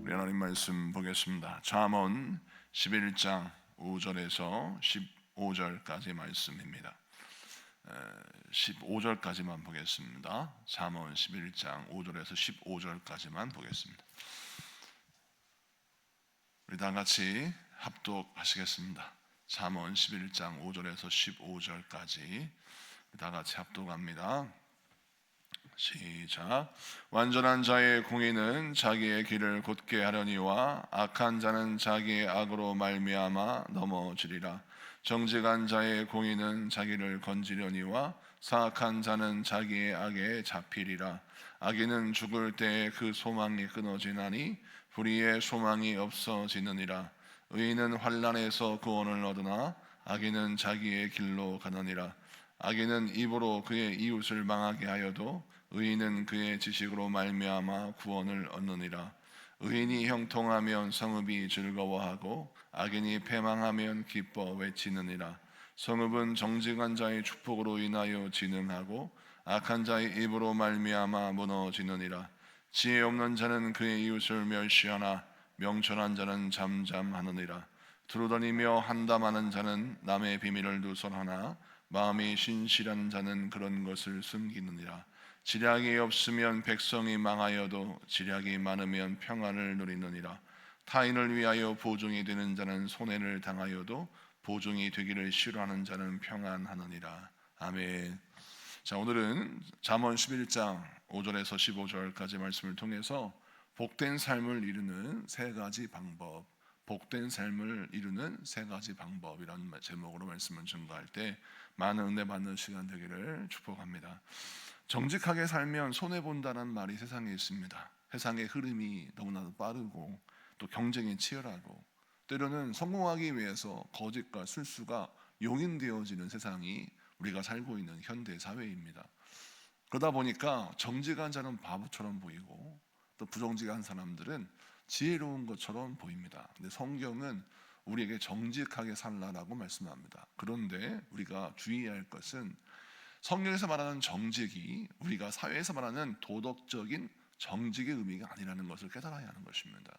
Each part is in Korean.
우리 하나님 말씀 보겠습니다. 잠언 11장 5절에서 15절까지 말씀입니다. 15절까지만 보겠습니다. 잠언 11장 5절에서 15절까지만 보겠습니다. 우리 다 같이 합독하시겠습니다. 잠언 11장 5절에서 15절까지 다 같이 합독합니다. 시작. 완전한 자의 공의는 자기의 길을 곧게 하려니와 악한 자는 자기의 악으로 말미암아 넘어지리라. 정직한 자의 공의는 자기를 건지려니와 사악한 자는 자기의 악에 잡히리라. 악인은 죽을 때에 그 소망이 끊어지나니 불의의 소망이 없어지느니라. 의인은 환난에서 구원을 얻으나 악인은 자기의 길로 가느니라. 악인은 입으로 그의 이웃을 망하게 하여도 의인은 그의 지식으로 말미암아 구원을 얻느니라. 의인이 형통하면 성읍이 즐거워하고 악인이 패망하면 기뻐 외치느니라. 성읍은 정직한 자의 축복으로 인하여 진흥하고 악한 자의 입으로 말미암아 무너지느니라. 지혜 없는 자는 그의 이웃을 멸시하나 명철한 자는 잠잠하느니라. 두루다니며 한담하는 자는 남의 비밀을 누설하나 마음이 신실한 자는 그런 것을 숨기느니라. 지략이 없으면 백성이 망하여도 지략이 많으면 평안을 누리느니라. 타인을 위하여 보증이 되는 자는 손해를 당하여도 보증이 되기를 싫어하는 자는 평안하느니라. 아멘. 자, 오늘은 잠언 11장 5절에서 15절까지 말씀을 통해서 복된 삶을 이루는 세 가지 방법, 복된 삶을 이루는 세 가지 방법이라는 제목으로 말씀을 전가할 때 많은 은혜 받는 시간 되기를 축복합니다. 정직하게 살면 손해본다는 말이 세상에 있습니다. 세상의 흐름이 너무나도 빠르고 또 경쟁이 치열하고 때로는 성공하기 위해서 거짓과 술수가 용인되어지는 세상이 우리가 살고 있는 현대 사회입니다. 그러다 보니까 정직한 자는 바보처럼 보이고 또 부정직한 사람들은 지혜로운 것처럼 보입니다. 근데 성경은 우리에게 정직하게 살라라고 말씀합니다. 그런데 우리가 주의해야 할 것은 성경에서 말하는 정직이 우리가 사회에서 말하는 도덕적인 정직의 의미가 아니라는 것을 깨달아야 하는 것입니다.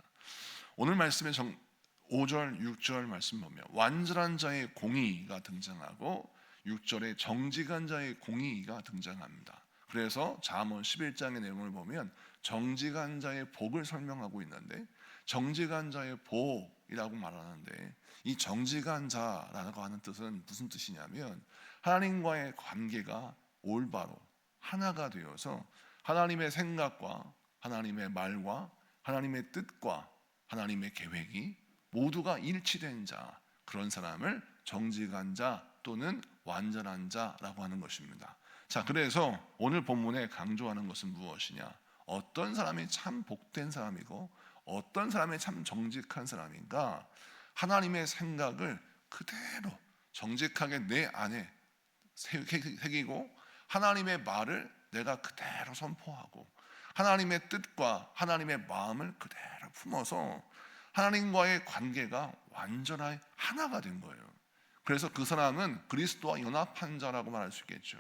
오늘 말씀의 5절, 6절 말씀 보면 완전한 자의 공의가 등장하고 6절에 정직한 자의 공의가 등장합니다. 그래서 잠언 11장의 내용을 보면 정직한 자의 복을 설명하고 있는데 정직한 자의 복이라고 말하는데 이 정직한 자라고 하는 뜻은 무슨 뜻이냐면 하나님과의 관계가 올바로 하나가 되어서 하나님의 생각과 하나님의 말과 하나님의 뜻과 하나님의 계획이 모두가 일치된 자, 그런 사람을 정직한 자 또는 완전한 자라고 하는 것입니다. 자, 그래서 오늘 본문에 강조하는 것은 무엇이냐? 어떤 사람이 참 복된 사람이고 어떤 사람이 참 정직한 사람인가? 하나님의 생각을 그대로 정직하게 내 안에 새기고 하나님의 말을 내가 그대로 선포하고 하나님의 뜻과 하나님의 마음을 그대로 품어서 하나님과의 관계가 완전히 하나가 된 거예요. 그래서 그 사람은 그리스도와 연합한 자라고 말할 수 있겠죠.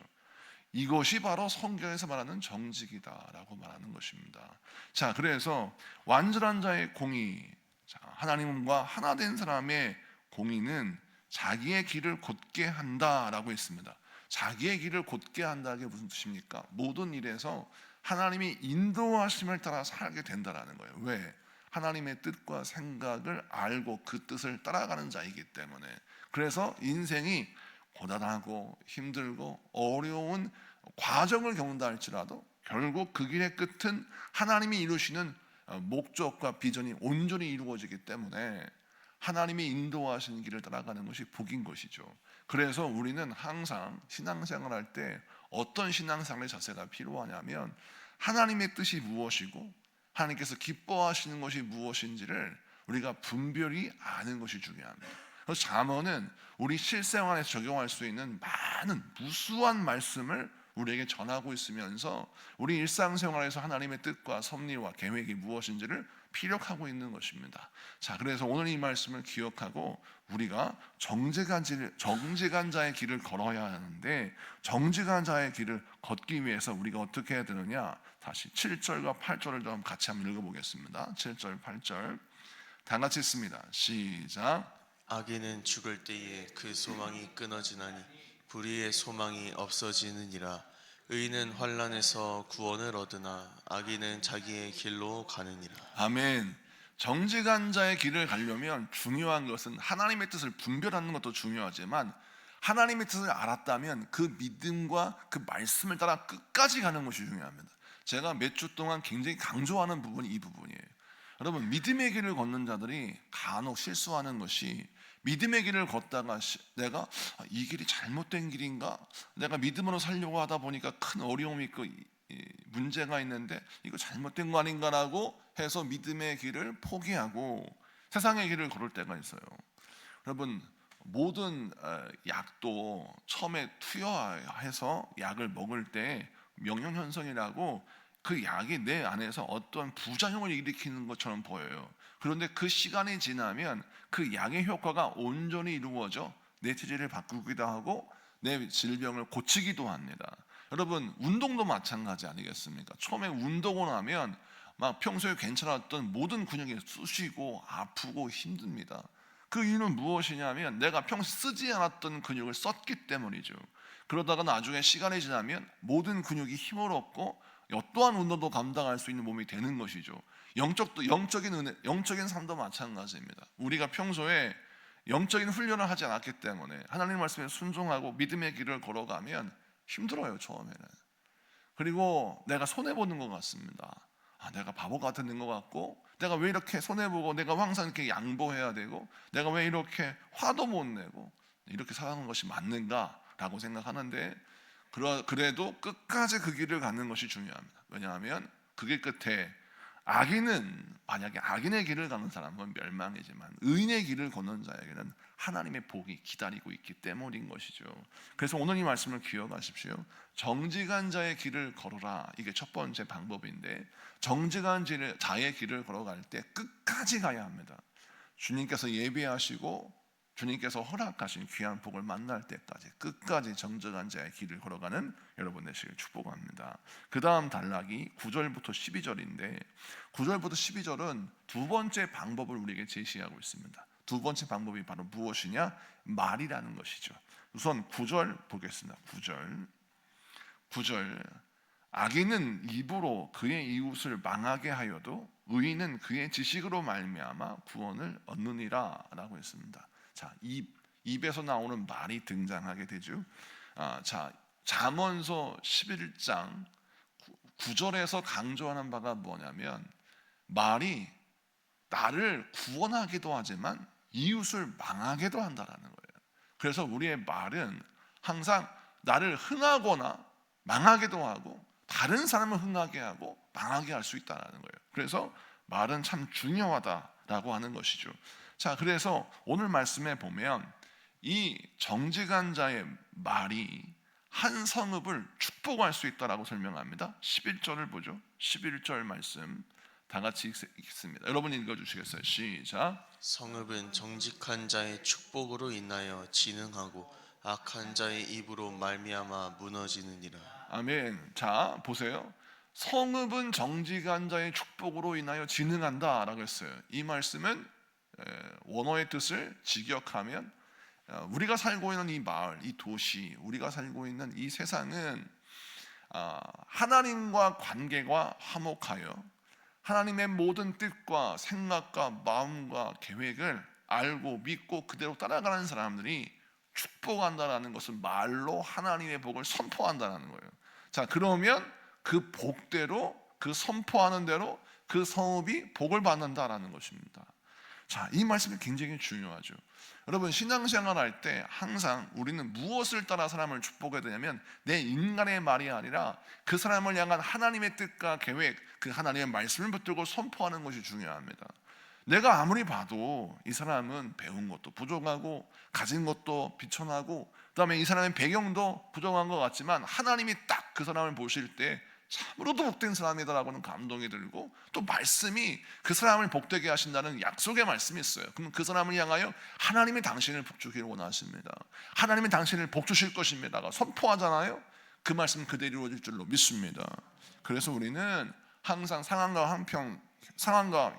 이것이 바로 성경에서 말하는 정직이다라고 말하는 것입니다. 자, 그래서 완전한 자의 공의, 하나님과 하나 된 사람의 공의는 자기의 길을 곧게 한다라고 했습니다. 자기의 길을 곧게 한다는 게 무슨 뜻입니까? 모든 일에서 하나님이 인도하심을 따라 살게 된다라는 거예요. 왜? 하나님의 뜻과 생각을 알고 그 뜻을 따라가는 자이기 때문에. 그래서 인생이 고단하고 힘들고 어려운 과정을 겪는다 할지라도 결국 그 길의 끝은 하나님이 이루시는 목적과 비전이 온전히 이루어지기 때문에 하나님이 인도하시는 길을 따라가는 것이 복인 것이죠. 그래서 우리는 항상 신앙생활 할 때 어떤 신앙생활의 자세가 필요하냐면 하나님의 뜻이 무엇이고 하나님께서 기뻐하시는 것이 무엇인지를 우리가 분별히 아는 것이 중요합니다. 그래서 잠언은 우리 실생활에서 적용할 수 있는 많은 무수한 말씀을 우리에게 전하고 있으면서 우리 일상생활에서 하나님의 뜻과 섭리와 계획이 무엇인지를 피력하고 있는 것입니다. 자, 그래서 오늘 이 말씀을 기억하고 우리가 정직한 자의 길을 걸어야 하는데, 정직한 자의 길을 걷기 위해서 우리가 어떻게 해야 되느냐? 다시 7절과 8절을 좀 같이 한번 읽어보겠습니다. 7절 8절 다 같이 읽습니다. 시작. 악인은 죽을 때에 그 소망이 끊어지나니 불의의 소망이 없어지느니라. 의인은 환난에서 구원을 얻으나 악인은 자기의 길로 가느니라. 아멘. 정직한 자의 길을 가려면 중요한 것은 하나님의 뜻을 분별하는 것도 중요하지만, 하나님의 뜻을 알았다면 그 믿음과 그 말씀을 따라 끝까지 가는 것이 중요합니다. 제가 몇 주 동안 굉장히 강조하는 부분이 이 부분이에요. 여러분, 믿음의 길을 걷는 자들이 간혹 실수하는 것이, 믿음의 길을 걷다가 내가 이 길이 잘못된 길인가? 내가 믿음으로 살려고 하다 보니까 큰 어려움이 있고 문제가 있는데 이거 잘못된 거 아닌가라고 해서 믿음의 길을 포기하고 세상의 길을 걸을 때가 있어요. 여러분, 모든 약도 처음에 투여해서 약을 먹을 때 명령현상이라고 그 약이 내 안에서 어떤 부작용을 일으키는 것처럼 보여요. 그런데 그 시간이 지나면 그 약의 효과가 온전히 이루어져 내 체질을 바꾸기도 하고 내 질병을 고치기도 합니다. 여러분, 운동도 마찬가지 아니겠습니까? 처음에 운동을 하면 막 평소에 괜찮았던 모든 근육이 쑤시고 아프고 힘듭니다. 그 이유는 무엇이냐면 내가 평소 쓰지 않았던 근육을 썼기 때문이죠. 그러다가 나중에 시간이 지나면 모든 근육이 힘을 얻고 어떠한 운동도 감당할 수 있는 몸이 되는 것이죠. 영적인 은혜, 영적인 삶도 마찬가지입니다. 우리가 평소에 영적인 훈련을 하지 않았기 때문에 하나님 말씀에 순종하고 믿음의 길을 걸어가면 힘들어요, 처음에는. 그리고 내가 손해보는 것 같습니다. 내가 바보 같은 것 같고, 내가 왜 이렇게 손해보고, 내가 항상 이렇게 양보해야 되고, 내가 왜 이렇게 화도 못 내고 이렇게 살아가는 것이 맞는가라고 생각하는데, 그래도 끝까지 그 길을 가는 것이 중요합니다. 왜냐하면 그 길 끝에 만약에 악인의 길을 가는 사람은 멸망이지만 의인의 길을 걷는 자에게는 하나님의 복이 기다리고 있기 때문인 것이죠. 그래서 오늘 이 말씀을 기억하십시오. 정직한 자의 길을 걸어라, 이게 첫 번째 방법인데, 정직한 자의 길을 걸어갈 때 끝까지 가야 합니다. 주님께서 예비하시고 주님께서 허락하신 귀한 복을 만날 때까지 끝까지 정직한 자의 길을 걸어가는 여러분 되시길 축복합니다. 그 다음 단락이 9절부터 12절인데, 9절부터 12절은 두 번째 방법을 우리에게 제시하고 있습니다. 두 번째 방법이 바로 무엇이냐? 말이라는 것이죠. 우선 9절 보겠습니다. 9절 악인은 입으로 그의 이웃을 망하게 하여도 의인은 그의 지식으로 말미암아 구원을 얻느니라 라고 했습니다. 자, 입에서 나오는 말이 등장하게 되죠. 자, 잠언서 11장 9절에서 강조하는 바가 뭐냐면, 말이 나를 구원하기도 하지만 이웃을 망하게도 한다라는 거예요. 그래서 우리의 말은 항상 나를 흥하거나 망하게도 하고 다른 사람을 흥하게 하고 망하게 할 수 있다는 거예요. 그래서 말은 참 중요하다라고 하는 것이죠. 자, 그래서 오늘 말씀에 보면 이 정직한 자의 말이 한 성읍을 축복할 수 있다라고 설명합니다. 11절을 보죠. 11절 말씀 다 같이 읽습니다. 여러분 읽어주시겠어요? 시작. 성읍은 정직한 자의 축복으로 인하여 진흥하고 악한 자의 입으로 말미암아 무너지느니라. 아멘. 자, 보세요. 성읍은 정직한 자의 축복으로 인하여 진흥한다라고 했어요. 이 말씀은 원어의 뜻을 직역하면 우리가 살고 있는 이 마을, 이 도시, 우리가 살고 있는 이 세상은 하나님과 관계가 화목하여 하나님의 모든 뜻과 생각과 마음과 계획을 알고 믿고 그대로 따라가는 사람들이 축복한다라는 것은 말로 하나님의 복을 선포한다라는 거예요. 자, 그러면 그 복대로, 그 선포하는 대로 그 성읍이 복을 받는다라는 것입니다. 자, 이 말씀이 굉장히 중요하죠. 여러분, 신앙생활 할 때 항상 우리는 무엇을 따라 사람을 축복해야 되냐면 내 인간의 말이 아니라 그 사람을 향한 하나님의 뜻과 계획, 그 하나님의 말씀을 붙들고 선포하는 것이 중요합니다. 내가 아무리 봐도 이 사람은 배운 것도 부족하고 가진 것도 비천하고 그다음에 이 사람의 배경도 부족한 것 같지만 하나님이 딱 그 사람을 보실 때 참으로도 복된 사람이다라고는 감동이 들고 또 말씀이 그 사람을 복되게 하신다는 약속의 말씀이 있어요. 그럼 그 사람을 향하여 하나님이 당신을 복주기를 원하십니다. 하나님이 당신을 복주실 것입니다가 선포하잖아요. 그 말씀 그대로 이루어질 줄로 믿습니다. 그래서 우리는 항상 상황과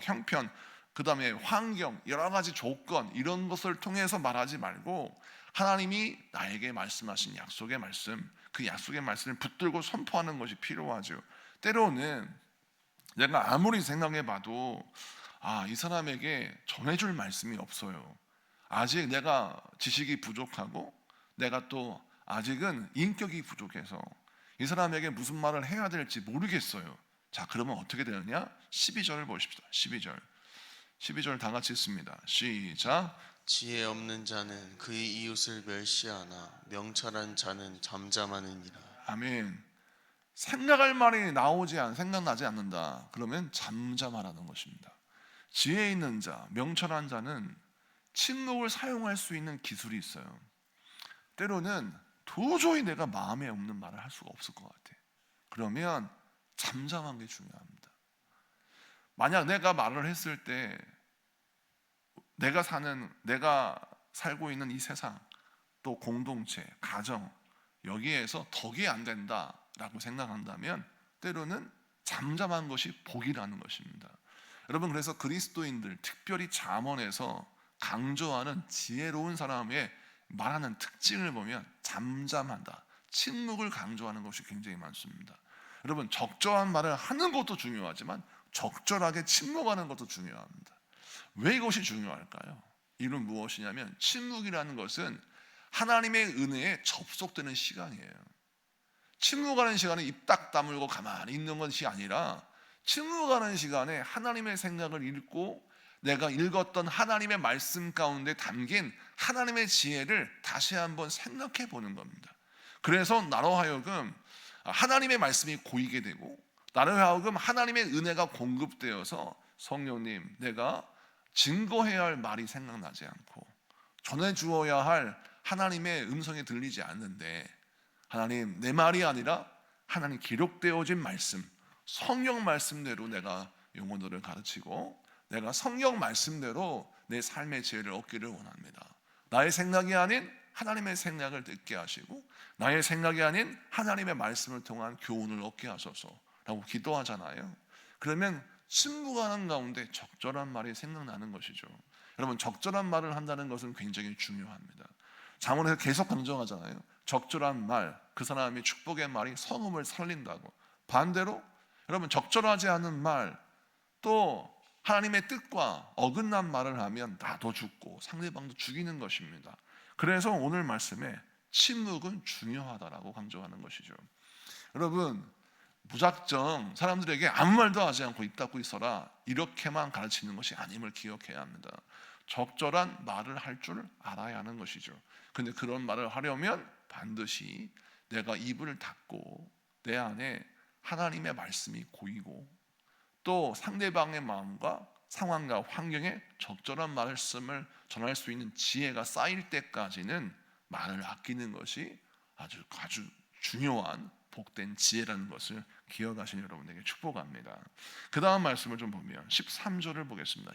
형편 그 다음에 환경, 여러 가지 조건 이런 것을 통해서 말하지 말고 하나님이 나에게 말씀하신 약속의 말씀, 그 약속의 말씀을 붙들고 선포하는 것이 필요하죠. 때로는 내가 아무리 생각해 봐도 이 사람에게 전해줄 말씀이 없어요. 아직 내가 지식이 부족하고 내가 또 아직은 인격이 부족해서 이 사람에게 무슨 말을 해야 될지 모르겠어요. 자, 그러면 어떻게 되느냐? 12절을 보십시다. 12절 다 같이 읽습니다. 시작. 지혜 없는 자는 그의 이웃을 멸시하나 명철한 자는 잠잠하느니라. 아멘. 생각나지 않는다. 그러면 잠잠하라는 것입니다. 지혜 있는 자, 명철한 자는 침묵을 사용할 수 있는 기술이 있어요. 때로는 도저히 내가 마음에 없는 말을 할 수가 없을 것 같아. 그러면 잠잠한 게 중요합니다. 만약 내가 말을 했을 때 내가 살고 있는 이 세상, 또 공동체, 가정 여기에서 덕이 안 된다라고 생각한다면 때로는 잠잠한 것이 복이라는 것입니다. 여러분, 그래서 그리스도인들 특별히 잠언에서 강조하는 지혜로운 사람의 말하는 특징을 보면 잠잠한다, 침묵을 강조하는 것이 굉장히 많습니다. 여러분, 적절한 말을 하는 것도 중요하지만 적절하게 침묵하는 것도 중요합니다. 왜 이것이 중요할까요? 이는 무엇이냐면 침묵이라는 것은 하나님의 은혜에 접속되는 시간이에요. 침묵하는 시간에 입 딱 다물고 가만히 있는 것이 아니라 침묵하는 시간에 하나님의 생각을 읽고 내가 읽었던 하나님의 말씀 가운데 담긴 하나님의 지혜를 다시 한번 생각해 보는 겁니다. 그래서 나로 하여금 하나님의 말씀이 고이게 되고 나로 하여금 하나님의 은혜가 공급되어서 성령님, 내가 증거해야 할 말이 생각나지 않고 전해주어야 할 하나님의 음성이 들리지 않는데 하나님, 내 말이 아니라 하나님 기록되어진 말씀, 성경 말씀대로 내가 영혼들을 가르치고 내가 성경 말씀대로 내 삶의 지혜를 얻기를 원합니다. 나의 생각이 아닌 하나님의 생각을 듣게 하시고 나의 생각이 아닌 하나님의 말씀을 통한 교훈을 얻게 하소서라고 기도하잖아요. 그러면 침묵하는 가운데 적절한 말이 생각나는 것이죠. 여러분, 적절한 말을 한다는 것은 굉장히 중요합니다. 잠언에서 계속 강조하잖아요. 적절한 말, 그 사람의 축복의 말이 성음을 살린다고. 반대로 여러분, 적절하지 않은 말, 또 하나님의 뜻과 어긋난 말을 하면 나도 죽고 상대방도 죽이는 것입니다. 그래서 오늘 말씀에 침묵은 중요하다라고 강조하는 것이죠. 여러분, 무작정 사람들에게 아무 말도 하지 않고 입 닫고 있어라 이렇게만 가르치는 것이 아님을 기억해야 합니다. 적절한 말을 할 줄 알아야 하는 것이죠. 근데 그런 말을 하려면 반드시 내가 입을 닫고 내 안에 하나님의 말씀이 고이고 또 상대방의 마음과 상황과 환경에 적절한 말씀을 전할 수 있는 지혜가 쌓일 때까지는 말을 아끼는 것이 아주 중요한 복된 지혜라는 것을 기억하시는 여러분에게 축복합니다. 그 다음 말씀을 좀 보면 13절을 보겠습니다.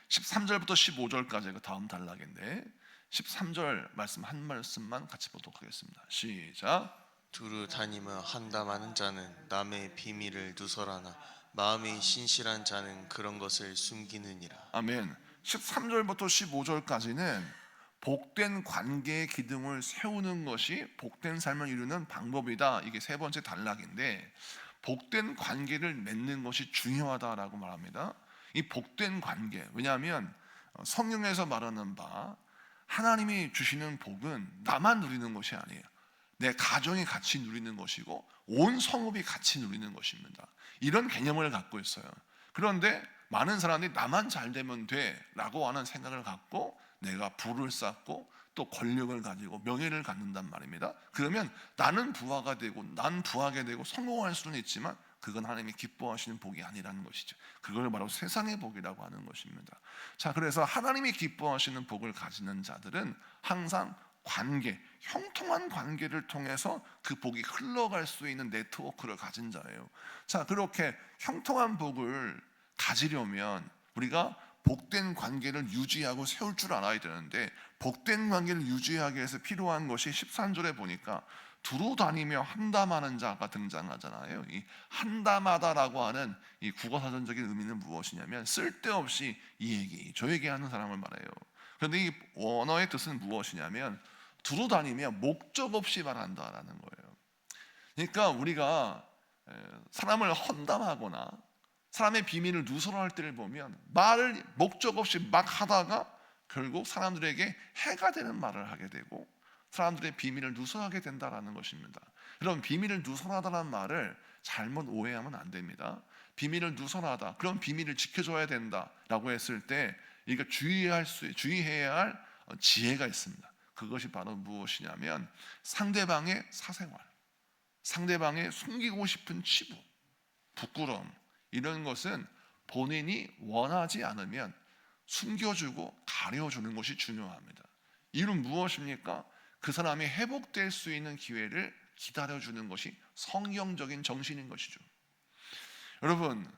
13절부터 15절까지 그 다음 단락인데 13절 말씀 한 말씀만 같이 보도록 하겠습니다. 시작. 두루 다니며 한담하는 자는 남의 비밀을 누설하나 마음이 신실한 자는 그런 것을 숨기느니라. 아멘. 13절부터 15절까지는 복된 관계의 기둥을 세우는 것이 복된 삶을 이루는 방법이다. 이게 세 번째 단락인데 복된 관계를 맺는 것이 중요하다라고 말합니다. 이 복된 관계, 왜냐하면 성경에서 말하는 바 하나님이 주시는 복은 나만 누리는 것이 아니에요. 내 가정이 같이 누리는 것이고 온 성읍이 같이 누리는 것입니다. 이런 개념을 갖고 있어요. 그런데 많은 사람들이 나만 잘 되면 돼라고 하는 생각을 갖고 내가 부를 쌓고 또 권력을 가지고 명예를 갖는단 말입니다. 그러면 나는 부하가 되고 난 부하게 되고 성공할 수는 있지만 그건 하나님이 기뻐하시는 복이 아니라는 것이죠. 그걸 바로 세상의 복이라고 하는 것입니다. 자, 그래서 하나님이 기뻐하시는 복을 가지는 자들은 항상 관계, 형통한 관계를 통해서 그 복이 흘러갈 수 있는 네트워크를 가진 자예요. 자, 그렇게 형통한 복을 가지려면 우리가 복된 관계를 유지하고 세울 줄 알아야 되는데, 복된 관계를 유지하기 위해서 필요한 것이 13절에 보니까 두루 다니며 한담하는 자가 등장하잖아요. 이 한담하다라고 하는 이 국어사전적인 의미는 무엇이냐면 쓸데없이 이 얘기 저 얘기하는 사람을 말해요. 그런데 이 원어의 뜻은 무엇이냐면 두루 다니며 목적 없이 말한다라는 거예요. 그러니까 우리가 사람을 헌담하거나 사람의 비밀을 누설할 때를 보면 말을 목적 없이 막 하다가 결국 사람들에게 해가 되는 말을 하게 되고 사람들의 비밀을 누설하게 된다라는 것입니다. 그럼 비밀을 누설하다라는 말을 잘못 오해하면 안 됩니다. 비밀을 누설하다, 그런 비밀을 지켜줘야 된다라고 했을 때 이거 주의해야 할 지혜가 있습니다. 그것이 바로 무엇이냐면 상대방의 사생활, 상대방의 숨기고 싶은 치부, 부끄러움, 이런 것은 본인이 원하지 않으면 숨겨주고 가려주는 것이 중요합니다. 이유는 무엇입니까? 그 사람이 회복될 수 있는 기회를 기다려주는 것이 성경적인 정신인 것이죠. 여러분,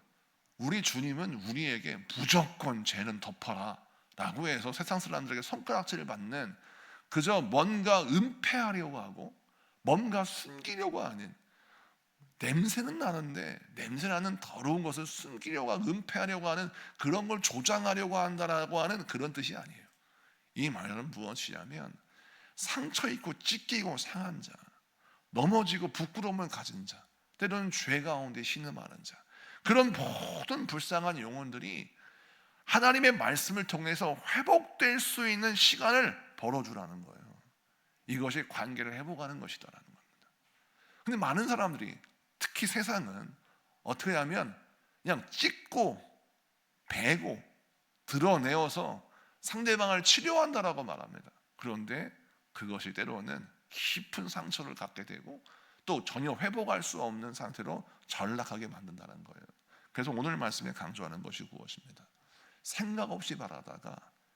우리 주님은 우리에게 무조건 죄는 덮어라 라고 해서 세상 사람들에게 손가락질을 받는, 그저 뭔가 은폐하려고 하고 뭔가 숨기려고 하는, 냄새는 나는데 냄새나는 더러운 것을 숨기려고 하고 은폐하려고 하는, 그런 걸 조장하려고 한다라고 하는 그런 뜻이 아니에요. 이 말은 무엇이냐면 상처 입고 찢기고 상한 자, 넘어지고 부끄러움을 가진 자, 때로는 죄 가운데 신음하는 자, 그런 모든 불쌍한 영혼들이 하나님의 말씀을 통해서 회복될 수 있는 시간을 벌어주라는 거예요. 이것이 관계를 회복하는 것이다라는 겁니다. 근데 많은 사람들이, 특히 세상은 어떻게 하면 그냥 찢고 베고 드러내어서 상대방을 치료한다라고 말합니다. 그런데 그것이 때로는 깊은 상처를 갖게 되고 또 전혀 회복할 수 없는 상태로 전락하게 만든다는 거예요. 그래서 오늘 말씀에 강조하는 것이 무엇입니다? 생각 없이 바라다가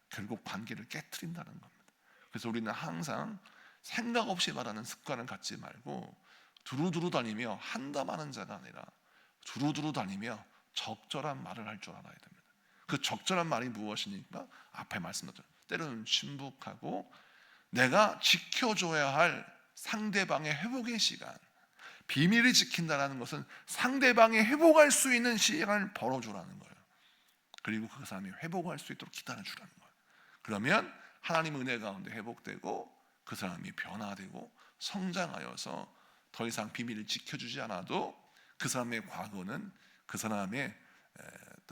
결국 관계를 깨트린다는 겁니다. 그래서 우리는 항상 생각 없이 바라는 습관을 갖지 말고 두루두루 다니며 한담하는 자가 아니라 두루두루 다니며 적절한 말을 할 줄 알아야 됩니다. 그 적절한 말이 무엇이니까 앞에 말씀드렸죠. 때로는 침묵하고 내가 지켜줘야 할 상대방의 회복의 시간, 비밀을 지킨다는 것은 상대방이 회복할 수 있는 시간을 벌어주라는 거예요. 그리고 그 사람이 회복할 수 있도록 기다려주라는 거예요. 그러면 하나님 은혜 가운데 회복되고 그 사람이 변화되고 성장하여서 더 이상 비밀을 지켜주지 않아도 그 사람의 과거는 그 사람의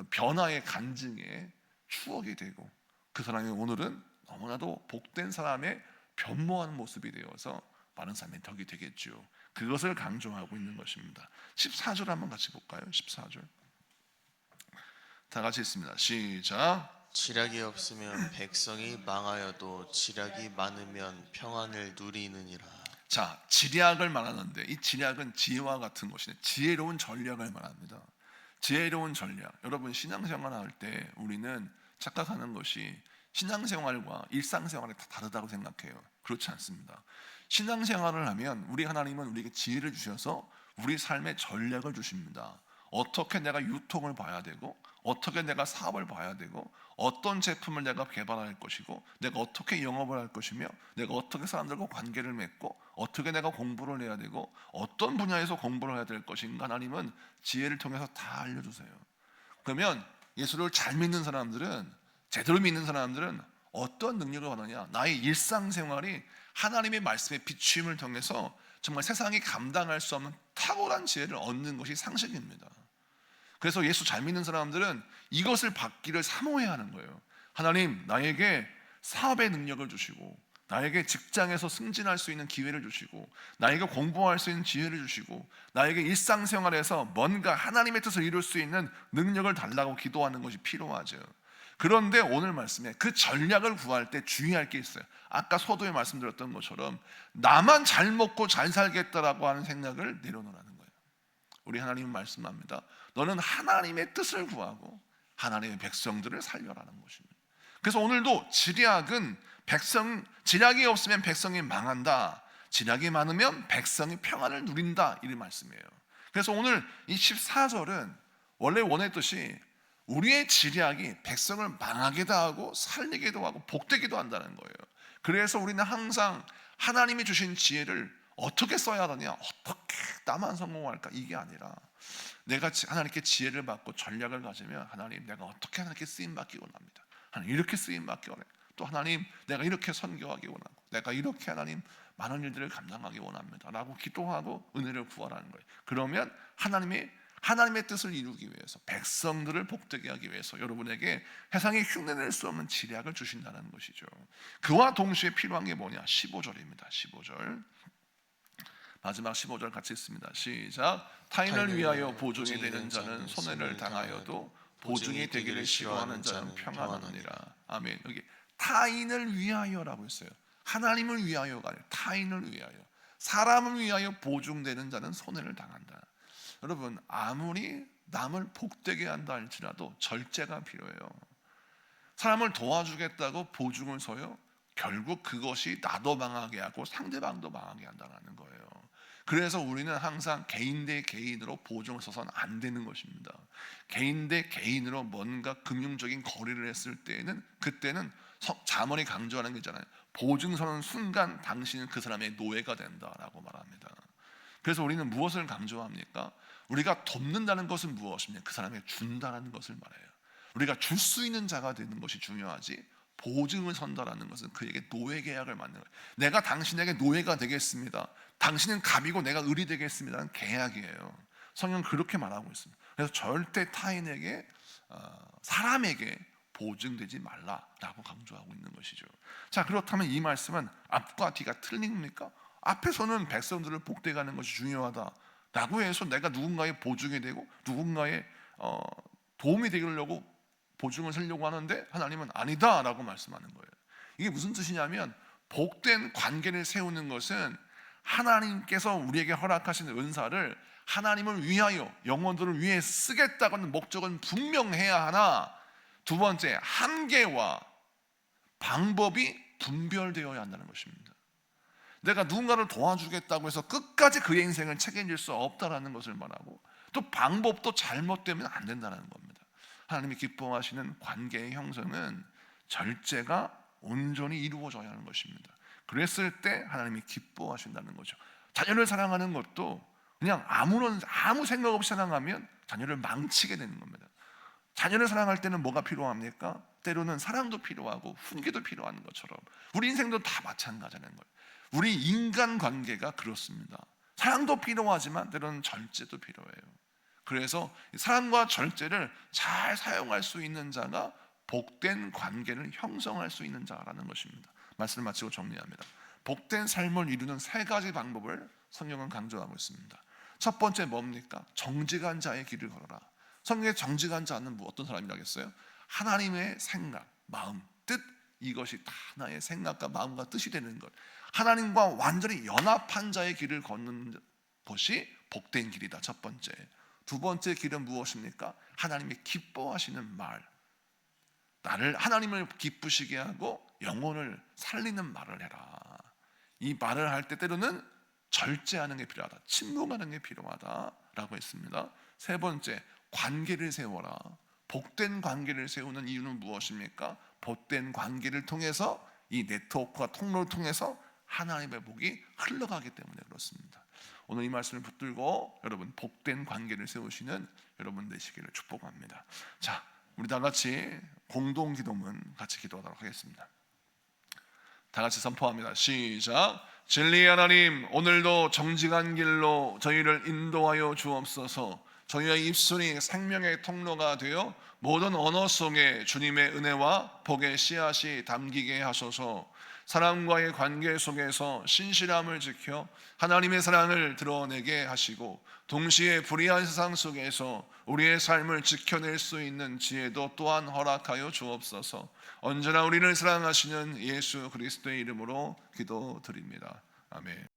변화의 간증의 추억이 되고 그 사람의 오늘은 너무나도 복된 사람의 변모한 모습이 되어서 많은 사람의 덕이 되겠죠. 그것을 강조하고 있는 것입니다. 14절 한번 같이 볼까요? 14절 다 같이 읽습니다. 시작. 지략이 없으면 백성이 망하여도 지략이 많으면 평안을 누리느니라. 자, 지략을 말하는데 이 지략은 지혜와 같은 것이네. 지혜로운 전략을 말합니다. 지혜로운 전략. 여러분, 신앙생활 할 때 우리는 착각하는 것이 신앙생활과 일상생활이 다 다르다고 생각해요. 그렇지 않습니다. 신앙생활을 하면 우리 하나님은 우리에게 지혜를 주셔서 우리 삶의 전략을 주십니다. 어떻게 내가 유통을 봐야 되고 어떻게 내가 사업을 봐야 되고 어떤 제품을 내가 개발할 것이고 내가 어떻게 영업을 할 것이며 내가 어떻게 사람들과 관계를 맺고 어떻게 내가 공부를 해야 되고 어떤 분야에서 공부를 해야 될 것인가 하나님은 지혜를 통해서 다 알려주세요. 그러면 예수를 잘 믿는 사람들은, 제대로 믿는 사람들은 어떤 능력을 받느냐? 나의 일상생활이 하나님의 말씀의 비추임을 통해서 정말 세상이 감당할 수 없는 탁월한 지혜를 얻는 것이 상식입니다. 그래서 예수 잘 믿는 사람들은 이것을 받기를 사모해야 하는 거예요. 하나님, 나에게 사업의 능력을 주시고 나에게 직장에서 승진할 수 있는 기회를 주시고 나에게 공부할 수 있는 지혜를 주시고 나에게 일상생활에서 뭔가 하나님의 뜻을 이룰 수 있는 능력을 달라고 기도하는 것이 필요하죠. 그런데 오늘 말씀에 그 전략을 구할 때 주의할 게 있어요. 아까 서두에 말씀드렸던 것처럼 나만 잘 먹고 잘 살겠다라고 하는 생각을 내려놓으라는 거예요. 우리 하나님은 말씀합니다. 너는 하나님의 뜻을 구하고 하나님의 백성들을 살려라는 것입니다. 그래서 오늘도 지략이 없으면 백성이 망한다. 지략이 많으면 백성이 평안을 누린다. 이 말씀이에요. 그래서 오늘 이 14절은 원래 원했듯이 우리의 지략이 백성을 망하게도 하고 살리기도 하고 복되기도 한다는 거예요. 그래서 우리는 항상 하나님이 주신 지혜를 어떻게 써야 하느냐, 어떻게 나만 성공할까, 이게 아니라 내가 하나님께 지혜를 받고 전략을 가지면 하나님, 내가 어떻게 하나님께 쓰임받기 원합니다. 하나님, 이렇게 쓰임받기 원해요. 또 하나님, 내가 이렇게 선교하기 원하고, 내가 이렇게 하나님 많은 일들을 감당하기 원합니다 라고 기도하고 은혜를 구하라는 거예요. 그러면 하나님의 뜻을 이루기 위해서, 백성들을 복되게 하기 위해서 여러분에게 세상에 흉내낼 수 없는 지략을 주신다는 것이죠. 그와 동시에 필요한 게 뭐냐? 15절입니다. 15절 마지막 15절 같이 읽습니다. 시작. 타인을 위하여 보증이 되는 자는 손해를 당하여도 보증이 되기를 싫어하는 자는 평안하느니라. 아멘. 여기 타인을 위하여라고 했어요. 하나님을 위하여가 아니라 타인을 위하여, 사람을 위하여 보증되는 자는 손해를 당한다. 여러분, 아무리 남을 복되게 한다 할지라도 절제가 필요해요. 사람을 도와주겠다고 보증을 서요, 결국 그것이 나도 망하게 하고 상대방도 망하게 한다는 거예요. 그래서 우리는 항상 개인 대 개인으로 보증을 서서는 안 되는 것입니다. 개인 대 개인으로 뭔가 금융적인 거래를 했을 때에는, 그때는 잠언이 강조하는 게 있잖아요. 보증 서는 순간 당신은 그 사람의 노예가 된다라고 말합니다. 그래서 우리는 무엇을 강조합니까? 우리가 돕는다는 것은 무엇입니까? 그 사람에게 준다는 것을 말해요. 우리가 줄 수 있는 자가 되는 것이 중요하지, 보증을 선다라는 것은 그에게 노예 계약을 맺는 거예요. 내가 당신에게 노예가 되겠습니다, 당신은 갑이고 내가 을이 되겠습니다는 계약이에요. 성경은 그렇게 말하고 있습니다. 그래서 절대 타인에게, 사람에게 보증되지 말라라고 강조하고 있는 것이죠. 자, 그렇다면 이 말씀은 앞과 뒤가 틀립니까? 앞에서는 백성들을 복되게 하는 것이 중요하다라고 해서 내가 누군가의 보증이 되고 누군가의 도움이 되려고 보증을 서려고 하는데 하나님은 아니다라고 말씀하는 거예요. 이게 무슨 뜻이냐면, 복된 관계를 세우는 것은 하나님께서 우리에게 허락하신 은사를 하나님을 위하여, 영혼들을 위해 쓰겠다고는 목적은 분명해야 하나, 두 번째, 한계와 방법이 분별되어야 한다는 것입니다. 내가 누군가를 도와주겠다고 해서 끝까지 그의 인생을 책임질 수 없다라는 것을 말하고, 또 방법도 잘못되면 안 된다는 겁니다. 하나님이 기뻐하시는 관계의 형성은 절제가 온전히 이루어져야 하는 것입니다. 그랬을 때 하나님이 기뻐하신다는 거죠. 자녀를 사랑하는 것도 그냥 아무 생각 없이 사랑하면 자녀를 망치게 되는 겁니다. 자녀를 사랑할 때는 뭐가 필요합니까? 때로는 사랑도 필요하고 훈계도 필요한 것처럼 우리 인생도 다 마찬가지라는 거예요. 우리 인간관계가 그렇습니다. 사랑도 필요하지만 때로는 절제도 필요해요. 그래서 사랑과 절제를 잘 사용할 수 있는 자가 복된 관계를 형성할 수 있는 자라는 것입니다. 말씀을 마치고 정리합니다. 복된 삶을 이루는 세 가지 방법을 성경은 강조하고 있습니다. 첫 번째 뭡니까? 정직한 자의 길을 걸어라. 성경의 정직한 자는 어떤 사람이라겠어요? 하나님의 생각, 마음, 뜻, 이것이 다 나의 생각과 마음과 뜻이 되는 것, 하나님과 완전히 연합한 자의 길을 걷는 것이 복된 길이다. 첫 번째. 두 번째 길은 무엇입니까? 하나님이 기뻐하시는 말, 하나님을 기쁘시게 하고 영혼을 살리는 말을 해라. 이 말을 할 때 때로는 절제하는 게 필요하다, 침묵하는 게 필요하다라고 했습니다. 세 번째, 관계를 세워라. 복된 관계를 세우는 이유는 무엇입니까? 복된 관계를 통해서, 이 네트워크와 통로를 통해서 하나님의 복이 흘러가기 때문에 그렇습니다. 오늘 이 말씀을 붙들고 여러분 복된 관계를 세우시는 여러분 되시기를 축복합니다. 자, 우리 다 같이 공동 기도문 같이 기도하도록 하겠습니다. 다 같이 선포합니다. 시작. 진리의 하나님, 오늘도 정직한 길로 저희를 인도하여 주옵소서. 저희의 입술이 생명의 통로가 되어 모든 언어 속에 주님의 은혜와 복의 씨앗이 담기게 하소서. 사람과의 관계 속에서 신실함을 지켜 하나님의 사랑을 드러내게 하시고, 동시에 불의한 세상 속에서 우리의 삶을 지켜낼 수 있는 지혜도 또한 허락하여 주옵소서. 언제나 우리를 사랑하시는 예수 그리스도의 이름으로 기도드립니다. 아멘.